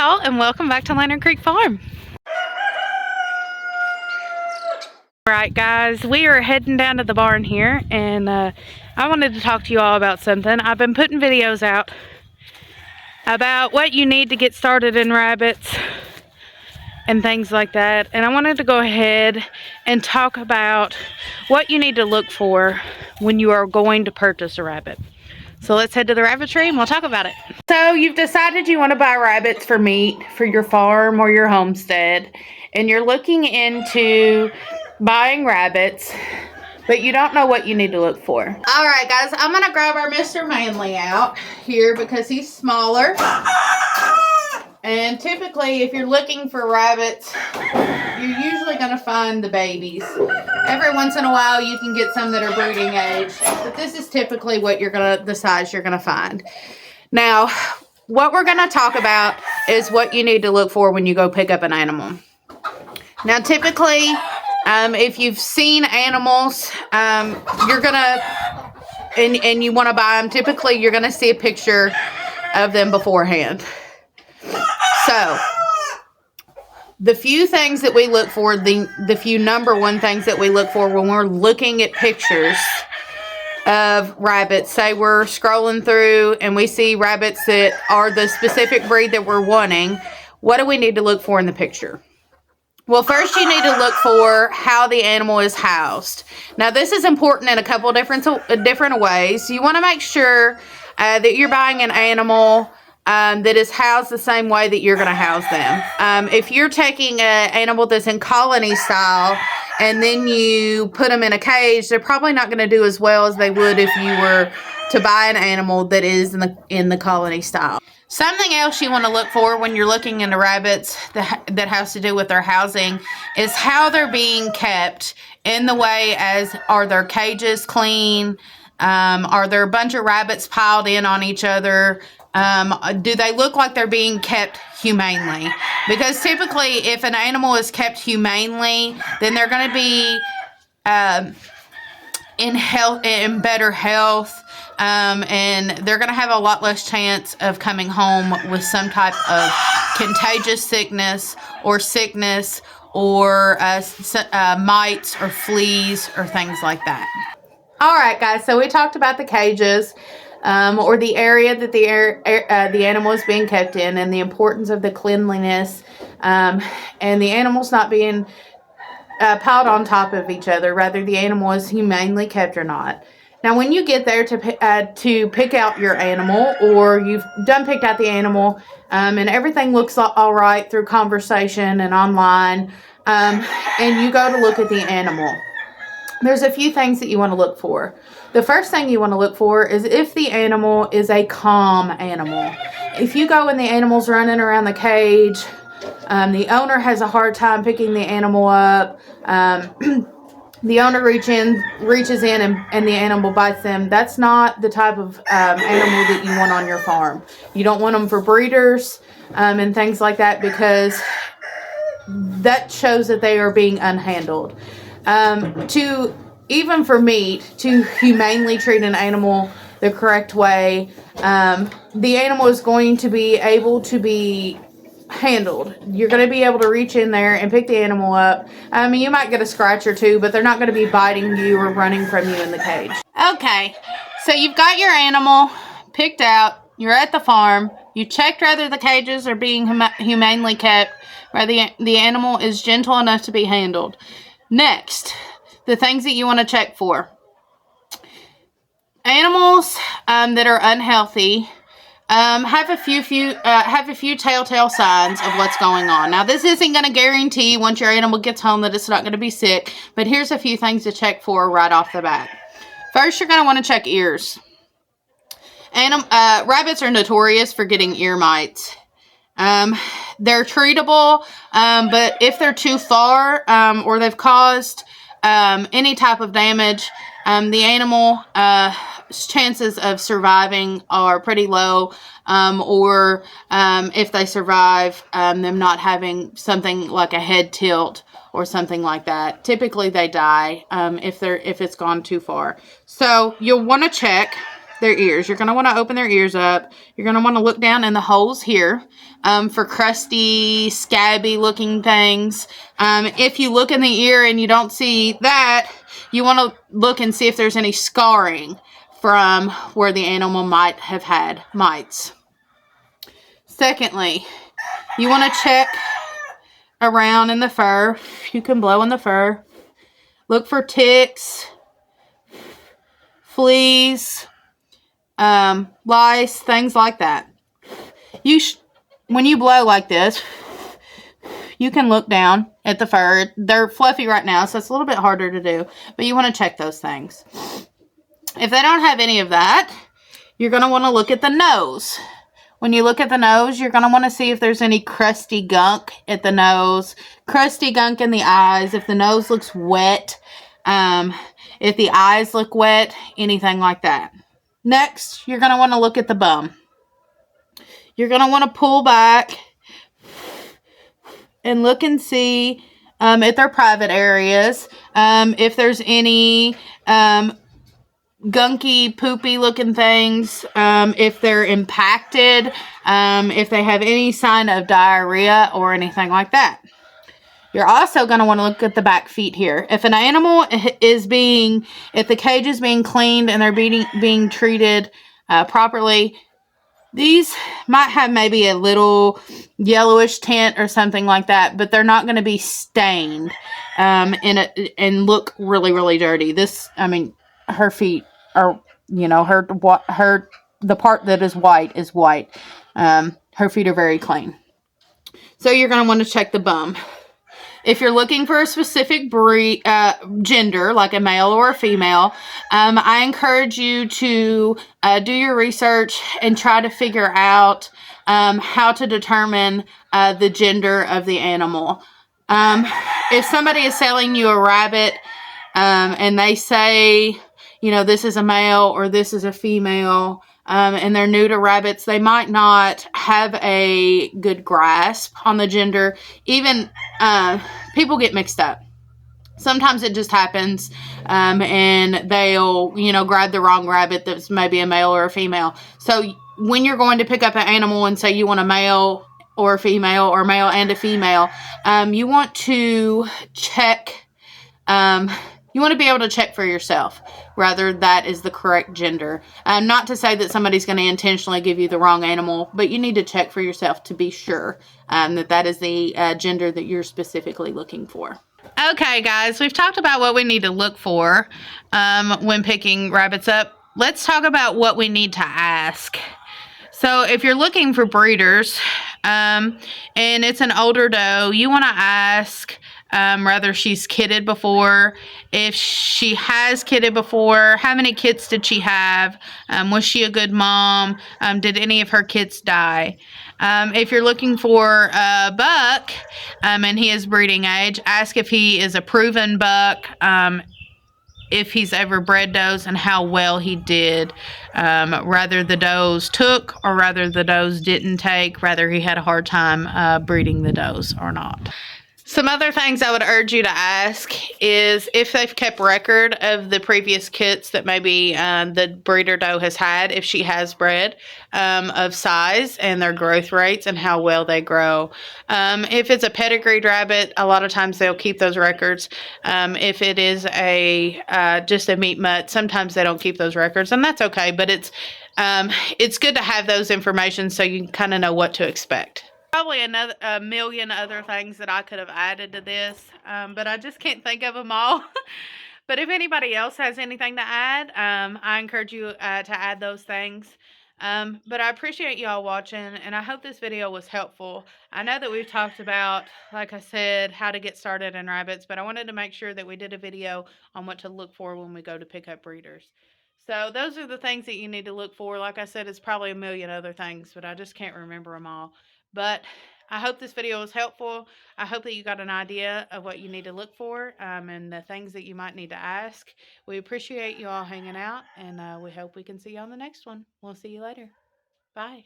y'all, and welcome back to Lantern Creek Farm. Alright guys, we are heading down to the barn here, and I wanted to talk to you all about something. I've been putting videos out about what you need to get started in rabbits and things like that, and I wanted to go ahead and talk about what you need to look for when you are going to purchase a rabbit. So let's head to the rabbitry and we'll talk about it. So you've decided you want to buy rabbits for meat for your farm or your homestead, and you're looking into buying rabbits, but you don't know what you need to look for. All right, guys, I'm going to grab our Mr. Manly out here because he's smaller. And typically, if you're looking for rabbits, you're usually going to find the babies. Every once in a while, you can get some that are breeding age, but this is typically what the size you're going to find. Now, what we're going to talk about is what you need to look for when you go pick up an animal. Now, typically, if you've seen animals, you're going to, and you want to buy them, typically you're going to see a picture of them beforehand. So, the few things that we look for, the few number one things that we look for when we're looking at pictures of rabbits, say we're scrolling through and we see rabbits that are the specific breed that we're wanting, what do we need to look for in the picture? Well, first you need to look for how the animal is housed. Now, this is important in a couple different ways. You want to make sure that you're buying an animal that is housed the same way that you're going to house them. If you're taking an animal that's in colony style and then you put them in a cage, they're probably not going to do as well as they would if you were to buy an animal that is in the colony style. Something else you want to look for when you're looking into rabbits that has to do with their housing is how they're being kept, in the way as, are their cages clean? Are there a bunch of rabbits piled in on each other? Do they look like they're being kept humanely? Because typically, if an animal is kept humanely, then they're going to be in better health, and they're going to have a lot less chance of coming home with some type of contagious sickness or mites or fleas or things like that. All right, guys, so we talked about the cages. Or the area that the animal is being kept in, and the importance of the cleanliness, and the animals not being piled on top of each other, rather the animal is humanely kept or not. Now, when you get there to pick out your animal, or you've picked out the animal, and everything looks all right through conversation and online, and you go to look at the animal, there's a few things that you want to look for. The first thing you want to look for is if the animal is a calm animal. If you go and the animal's running around the cage, the owner has a hard time picking the animal up, the owner reaches in and the animal bites them, that's not the type of animal that you want on your farm. You don't want them for breeders and things like that, because that shows that they are being unhandled. Even for meat, to humanely treat an animal the correct way, the animal is going to be able to be handled. You're going to be able to reach in there and pick the animal up. I mean, you might get a scratch or two, but they're not going to be biting you or running from you in the cage. Okay, so you've got your animal picked out. You're at the farm. You checked whether the cages are being humanely kept, whether the animal is gentle enough to be handled. Next, the things that you want to check for. Animals that are unhealthy have a few telltale signs of what's going on. Now, this isn't going to guarantee once your animal gets home that it's not going to be sick, but here's a few things to check for right off the bat. First, you're going to want to check ears. Rabbits are notorious for getting ear mites. They're treatable, but if they're too far or they've caused any type of damage, the animal chances of surviving are pretty low, or if they survive, them not having something like a head tilt or something like that, typically they die if it's gone too far. So you'll want to check their ears. You're going to want to open their ears up. You're going to want to look down in the holes here for crusty, scabby looking things. If you look in the ear and you don't see that, you want to look and see if there's any scarring from where the animal might have had mites. Secondly, you want to check around in the fur. You can blow in the fur. Look for ticks, fleas, lice, things like that. When you blow like this, you can look down at the fur. They're fluffy right now, so it's a little bit harder to do, but you want to check those things. If they don't have any of that, you're going to want to look at the nose. When you look at the nose, you're going to want to see if there's any crusty gunk at the nose, crusty gunk in the eyes, if the nose looks wet, if the eyes look wet, anything like that. Next, you're going to want to look at the bum. You're going to want to pull back and look and see at their private areas, if there's any gunky, poopy looking things, if they're impacted, if they have any sign of diarrhea or anything like that. You're also going to want to look at the back feet here. If an animal if the cage is being cleaned and they're being treated properly, these might have maybe a little yellowish tint or something like that, but they're not going to be stained and look really, really dirty. Her feet are, the part that is white is white. Her feet are very clean. So you're going to want to check the bum. If you're looking for a specific gender, like a male or a female, I encourage you to do your research and try to figure out how to determine the gender of the animal. If somebody is selling you a rabbit and they say, this is a male or this is a female, and they're new to rabbits, they might not have a good grasp on the gender. Even people get mixed up. Sometimes it just happens, and they'll, grab the wrong rabbit that's maybe a male or a female. So when you're going to pick up an animal and say you want a male or a female or male and a female, you want to check, you want to be able to check for yourself whether that is the correct gender. Not to say that somebody's going to intentionally give you the wrong animal, but you need to check for yourself to be sure that is the gender that you're specifically looking for. Okay, guys, we've talked about what we need to look for when picking rabbits up. Let's talk about what we need to ask. So if you're looking for breeders and it's an older doe, you want to ask whether she's kidded before. If she has kidded before, how many kids did she have? Was she a good mom? Did any of her kids die? If you're looking for a buck and he is breeding age, ask if he is a proven buck, if he's ever bred does and how well he did, rather the does took or rather the does didn't take, rather he had a hard time breeding the does or not. Some other things I would urge you to ask is if they've kept record of the previous kits that maybe the breeder doe has had, if she has bred, of size and their growth rates and how well they grow. If it's a pedigreed rabbit, a lot of times they'll keep those records. If it is just a meat mutt, sometimes they don't keep those records, and that's okay, but it's good to have those information so you can kind of know what to expect. Probably a million other things that I could have added to this, but I just can't think of them all. But if anybody else has anything to add, I encourage you to add those things. But I appreciate y'all watching, and I hope this video was helpful. I know that we've talked about, like I said, how to get started in rabbits, but I wanted to make sure that we did a video on what to look for when we go to pick up breeders. So those are the things that you need to look for. Like I said, it's probably a million other things, but I just can't remember them all. But I hope this video was helpful. I hope that you got an idea of what you need to look for and the things that you might need to ask. We appreciate you all hanging out, and we hope we can see you on the next one. We'll see you later. Bye.